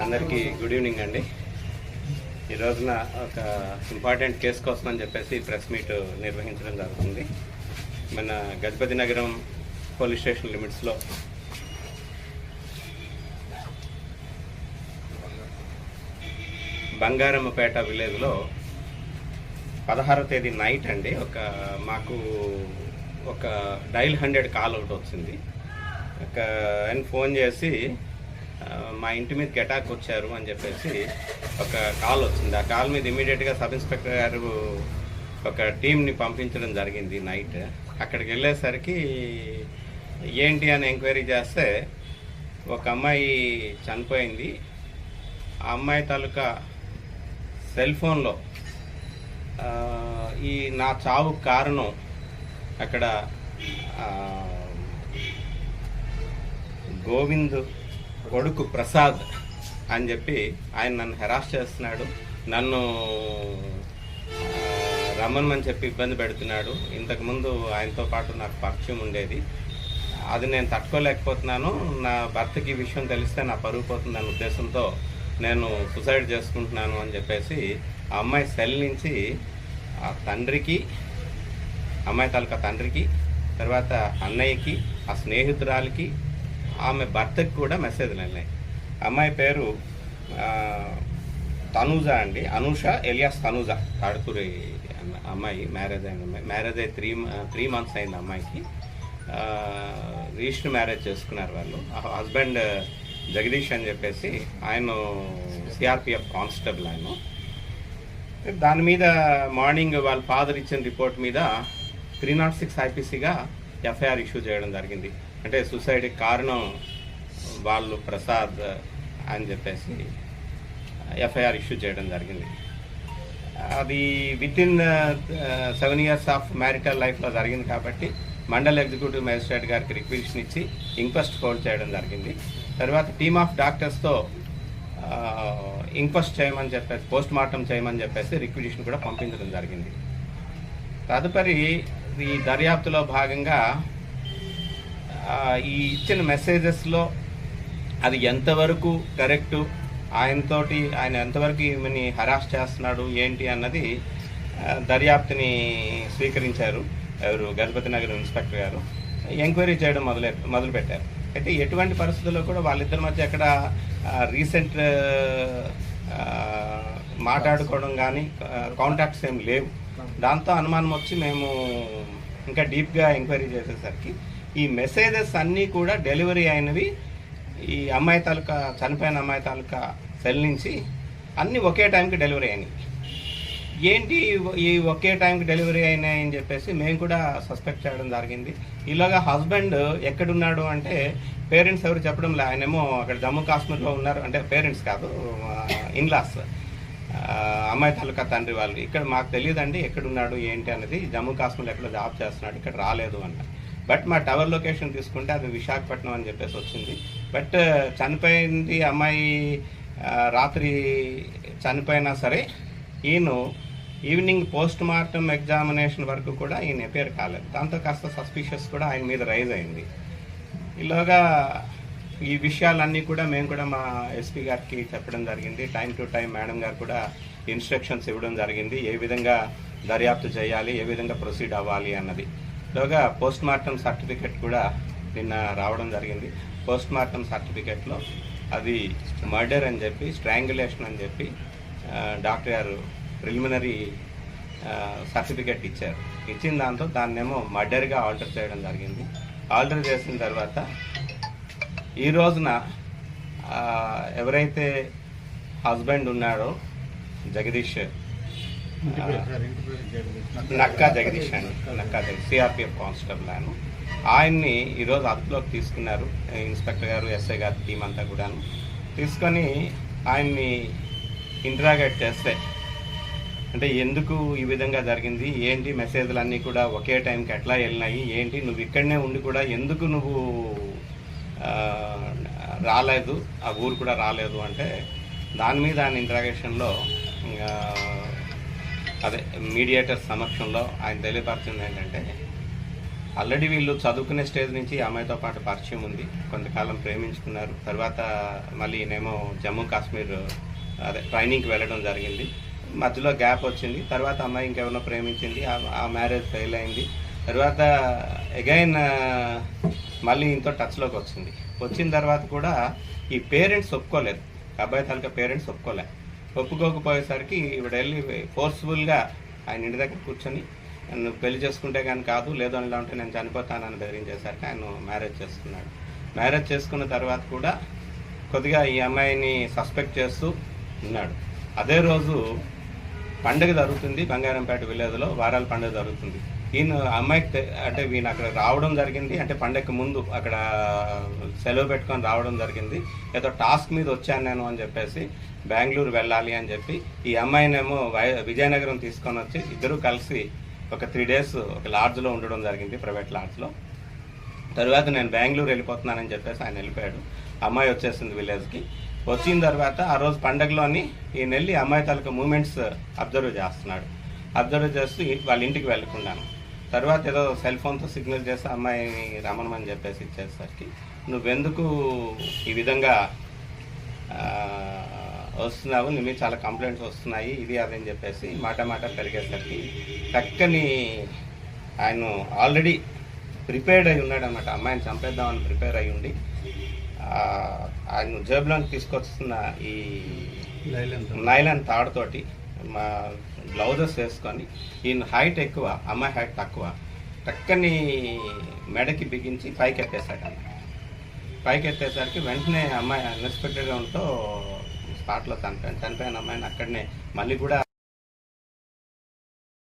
అందరికీ good evening అండి. ఈ రోజున ఒక ఇంపార్టెంట్ కేసు కోసం అని చెప్పేసి ప్రెస్ మీట్ నిర్వహించడం జరుగుతుంది. మన గజపతి నగరం పోలీస్ స్టేషన్ లిమిట్స్లో బంగారమ్మపేట విలేజ్లో 16వ తేదీ నైట్ అండి మాకు ఒక డైల్ 100 కాల్ ఒకటి వచ్చింది. ఆయన ఫోన్ చేసి మా ఇంటి మీదకి అటాక్ వచ్చారు అని చెప్పేసి ఒక కాల్ వచ్చింది. ఆ కాల్ మీద ఇమీడియట్గా సబ్ ఇన్స్పెక్టర్ గారు ఒక టీంని పంపించడం జరిగింది. నైట్ అక్కడికి వెళ్ళేసరికి ఏంటి అని ఎంక్వైరీ చేస్తే ఒక అమ్మాయి చనిపోయింది. ఆ అమ్మాయి తాలూకా సెల్ ఫోన్లో నా చావు కారణం అక్కడ గోవింద్ కొడుకు ప్రసాద్ అని చెప్పి ఆయన నన్ను హెరాస్ చేస్తున్నాడు, నన్ను రమ్మని చెప్పి ఇబ్బంది పెడుతున్నాడు. ఇంతకుముందు ఆయనతో పాటు నాకు పరిచయం ఉండేది, అది నేను తట్టుకోలేకపోతున్నాను. నా భర్తకి ఈ విషయం తెలిస్తే నా పరువు పోతుందన్న ఉద్దేశంతో నేను సూసైడ్ చేసుకుంటున్నాను అని చెప్పేసి ఆ అమ్మాయి సెల్ నుంచి ఆ తండ్రికి, అమ్మాయి తాలూకా తండ్రికి, తర్వాత అన్నయ్యకి, ఆ స్నేహితురాలకి, ఆమె భర్తకి కూడా మెసేజ్లు వెళ్ళాయి. అమ్మాయి పేరు తనూజ అండి, అనూష ఎలియాస్ తనూజ, తాడుకూరి అమ్మాయి. మ్యారేజ్ అయిన అమ్మాయి. మ్యారేజ్ అయ్యి 3 months అయింది అమ్మాయికి. రిజిస్టర్ మ్యారేజ్ చేసుకున్నారు వాళ్ళు. హస్బెండ్ జగదీష్ అని చెప్పేసి ఆయన సిఆర్పిఎఫ్ కానిస్టేబుల్. ఆయన దాని మీద మార్నింగ్ వాళ్ళ ఫాదర్ ఇచ్చిన రిపోర్ట్ మీద 306 ఐపీసీగా ఎఫ్ఐఆర్ ఇష్యూ చేయడం జరిగింది. అంటే సూసైడ్కి కారణం వాళ్ళు ప్రసాద్ అని చెప్పేసి ఎఫ్ఐఆర్ ఇష్యూ చేయడం జరిగింది. అది వితిన్ 7 years ఆఫ్ మ్యారిటల్ లైఫ్లో జరిగింది కాబట్టి మండల్ ఎగ్జిక్యూటివ్ మేజిస్ట్రేట్ గారికి రిక్వెజిషన్ ఇచ్చి ఇంక్వెస్ట్ హోల్డ్ చేయడం జరిగింది. తర్వాత టీమ్ ఆఫ్ డాక్టర్స్తో ఇంక్వెస్ట్ చేయమని చెప్పేసి, పోస్ట్ మార్టం చేయమని చెప్పేసి రిక్వెజిషన్ కూడా పంపించడం జరిగింది. తదుపరి ఈ దర్యాప్తులో భాగంగా ఈ ఇచ్చిన మెసేజెస్లో అది ఎంతవరకు కరెక్టు, ఆయన ఎంతవరకు ఈమెని హరాస్ చేస్తున్నాడు ఏంటి అన్నది దర్యాప్తుని స్వీకరించారు ఎవరు గజపతి నగరం ఇన్స్పెక్టర్ గారు. ఎంక్వైరీ చేయడం మొదలుపెట్టారు. అయితే ఎటువంటి పరిస్థితుల్లో కూడా వాళ్ళిద్దరి మధ్య ఎక్కడ రీసెంట్ మాట్లాడుకోవడం కానీ కాంటాక్ట్స్ ఏం లేవు. దాంతో అనుమానం వచ్చి మేము ఇంకా డీప్గా ఎంక్వైరీ చేసేసరికి ఈ మెసేజెస్ అన్నీ కూడా డెలివరీ అయినవి ఈ అమ్మాయి తాలూకా, చనిపోయిన అమ్మాయి తాలూకా సెల్ నుంచి అన్నీ ఒకే టైంకి డెలివరీ అయినాయి. ఏంటి ఈ ఒకే టైంకి డెలివరీ అయినాయని చెప్పేసి మేము కూడా సస్పెక్ట్ చేయడం జరిగింది. ఇలాగా హస్బెండ్ ఎక్కడున్నాడు అంటే పేరెంట్స్ ఎవరు చెప్పడం లే. ఆయనేమో అక్కడ జమ్మూ కాశ్మీర్లో ఉన్నారు. అంటే పేరెంట్స్ కాదు, ఇన్లాస్, అమ్మాయి తాలూకా తండ్రి వాళ్ళు. ఇక్కడ మాకు తెలియదండి ఎక్కడున్నాడు ఏంటి అనేది, జమ్మూ కాశ్మీర్లో ఎక్కడో జాబ్ చేస్తున్నాడు, ఇక్కడ రాలేదు అన్న. బట్ మా టవర్ లొకేషన్ తీసుకుంటే అది విశాఖపట్నం అని చెప్పేసి వచ్చింది. బట్ చనిపోయింది అమ్మాయి రాత్రి చనిపోయినా సరే ఈయన ఈవినింగ్ పోస్ట్ మార్టం ఎగ్జామినేషన్ వరకు కూడా ఈయన అపేర్ కాలేదు. దాంతో కాస్త సస్పిషియస్ కూడా ఆయన మీద రైజ్ అయింది. ఇలాగా ఈ విషయాలన్నీ కూడా మేము కూడా మా ఎస్పీ గారికి చెప్పడం జరిగింది. టైం టు టైం మేడం గారు కూడా ఇన్స్ట్రక్షన్స్ ఇవ్వడం జరిగింది, ఏ విధంగా దర్యాప్తు చేయాలి, ఏ విధంగా ప్రొసీడ్ అవ్వాలి అన్నది. ఇలాగా పోస్ట్ మార్టం సర్టిఫికెట్ కూడా నిన్న రావడం జరిగింది. పోస్ట్ మార్టం సర్టిఫికెట్లో అది మర్డర్ అని చెప్పి, స్ట్రాంగులేషన్ అని చెప్పి డాక్టర్ గారు ప్రిలిమినరీ సర్టిఫికెట్ ఇచ్చారు. ఇచ్చిన దాంతో దాన్నేమో మర్డర్గా ఆల్టర్ చేయడం జరిగింది. ఆల్టర్ చేసిన తర్వాత ఈ రోజున ఎవరైతే హస్బెండ్ ఉన్నాడో జగదీష్, నక్కా జగదీష్ సిఆర్పిఎఫ్ కానిస్టేబుల్ ఆయన్ని ఈరోజు అదుపులోకి తీసుకున్నారు ఇన్స్పెక్టర్ గారు, ఎస్ఐ గారు, టీం అంతా కూడాను. తీసుకొని ఆయన్ని ఇంటరాగేట్ చేస్తే అంటే ఎందుకు ఈ విధంగా జరిగింది, ఏంటి మెసేజ్లు అన్నీ కూడా ఒకే టైంకి ఎట్లా వెళ్ళినాయి, ఏంటి నువ్వు ఇక్కడనే ఉండి కూడా ఎందుకు నువ్వు రాలేదు, ఆ ఊరు కూడా రాలేదు అంటే దాని మీద ఆయన ఇంటరాగేషన్లో అదే మీడియేటర్ సమక్షంలో ఆయన తెలియపరిచింది ఏంటంటే ఆల్రెడీ వీళ్ళు చదువుకునే స్టేజ్ నుంచి ఈ అమ్మాయితో పాటు పరిచయం ఉంది, కొంతకాలం ప్రేమించుకున్నారు. తర్వాత మళ్ళీ ఈయనేమో జమ్మూ కాశ్మీర్ అదే ట్రైనింగ్కి వెళ్ళడం జరిగింది. మధ్యలో గ్యాప్ వచ్చింది. తర్వాత అమ్మాయి ఇంకెవరినో ప్రేమించింది, ఆ మ్యారేజ్ ఫెయిల్ అయింది. తర్వాత అగైన్ మళ్ళీ ఇంతో టచ్లోకి వచ్చింది. వచ్చిన తర్వాత కూడా ఈ పేరెంట్స్ ఒప్పుకోలేదు, అబ్బాయి తాలూకా పేరెంట్స్ ఒప్పుకోకపోయేసరికి ఈవిడ వెళ్ళి ఫోర్స్ఫుల్గా ఆయన ఇంటి దగ్గర కూర్చొని నన్ను పెళ్లి చేసుకుంటే కానీ కాదు, లేదు అని ఉంటే నేను చనిపోతానని బెదిరించేసరికి ఆయన మ్యారేజ్ చేసుకున్నాడు. మ్యారేజ్ చేసుకున్న తర్వాత కూడా కొద్దిగా ఈ అమ్మాయిని సస్పెక్ట్ చేస్తూ ఉన్నాడు. అదే రోజు పండుగ జరుగుతుంది, బంగారంపేట విలేజ్లో వారాల పండుగ జరుగుతుంది. ఈయన అమ్మాయికి అంటే ఈయన అక్కడ రావడం జరిగింది, అంటే పండగకి ముందు అక్కడ సెలవు పెట్టుకొని రావడం జరిగింది. ఏదో టాస్క్ మీద వచ్చాను నేను అని చెప్పేసి బెంగళూరు వెళ్ళాలి అని చెప్పి ఈ అమ్మాయినేమో విజయనగరం తీసుకొని వచ్చి ఇద్దరు కలిసి ఒక 3 days ఒక లాడ్జ్లో ఉండడం జరిగింది, ప్రైవేట్ లాడ్జ్లో. తర్వాత నేను బెంగళూరు వెళ్ళిపోతున్నానని చెప్పేసి ఆయన వెళ్ళిపోయాడు. అమ్మాయి వచ్చేసింది విలేజ్కి. వచ్చిన తర్వాత ఆ రోజు పండగలోని ఈయన వెళ్ళి అమ్మాయి తాలూకా మూమెంట్స్ అబ్జర్వ్ చేస్తున్నాడు. అబ్జర్వ్ చేస్తూ వాళ్ళ ఇంటికి వెళ్ళకున్నాను. తర్వాత ఏదో సెల్ ఫోన్తో సిగ్నల్ చేసి అమ్మాయిని రమ్మనమని చెప్పేసి ఇచ్చేసరికి నువ్వెందుకు ఈ విధంగా వస్తున్నావు, నీ మీద చాలా కంప్లైంట్స్ వస్తున్నాయి, ఇది అది అని చెప్పేసి మాట పెరిగేసరికి చక్కని ఆయన ఆల్రెడీ ప్రిపేర్డ్ అయి ఉన్నాడు అనమాట. అమ్మాయిని చంపేద్దామని ప్రిపేర్ అయి ఉండి ఆయన జేబులోకి తీసుకొస్తున్న ఈ నైలాన్ తాడుతోటి మా బ్లౌజెస్ వేసుకొని, ఈయన హైట్ ఎక్కువ, అమ్మాయి హైట్ తక్కువ, చక్కని మెడకి బిగించి పైకి ఎత్తేసాడు. పైకి ఎత్తేసరికి వెంటనే అమ్మాయి అన్ఎక్స్పెక్టెడ్గా ఉంటూ స్పాట్లో చనిపోయిన అమ్మాయిని అక్కడనే మళ్ళీ కూడా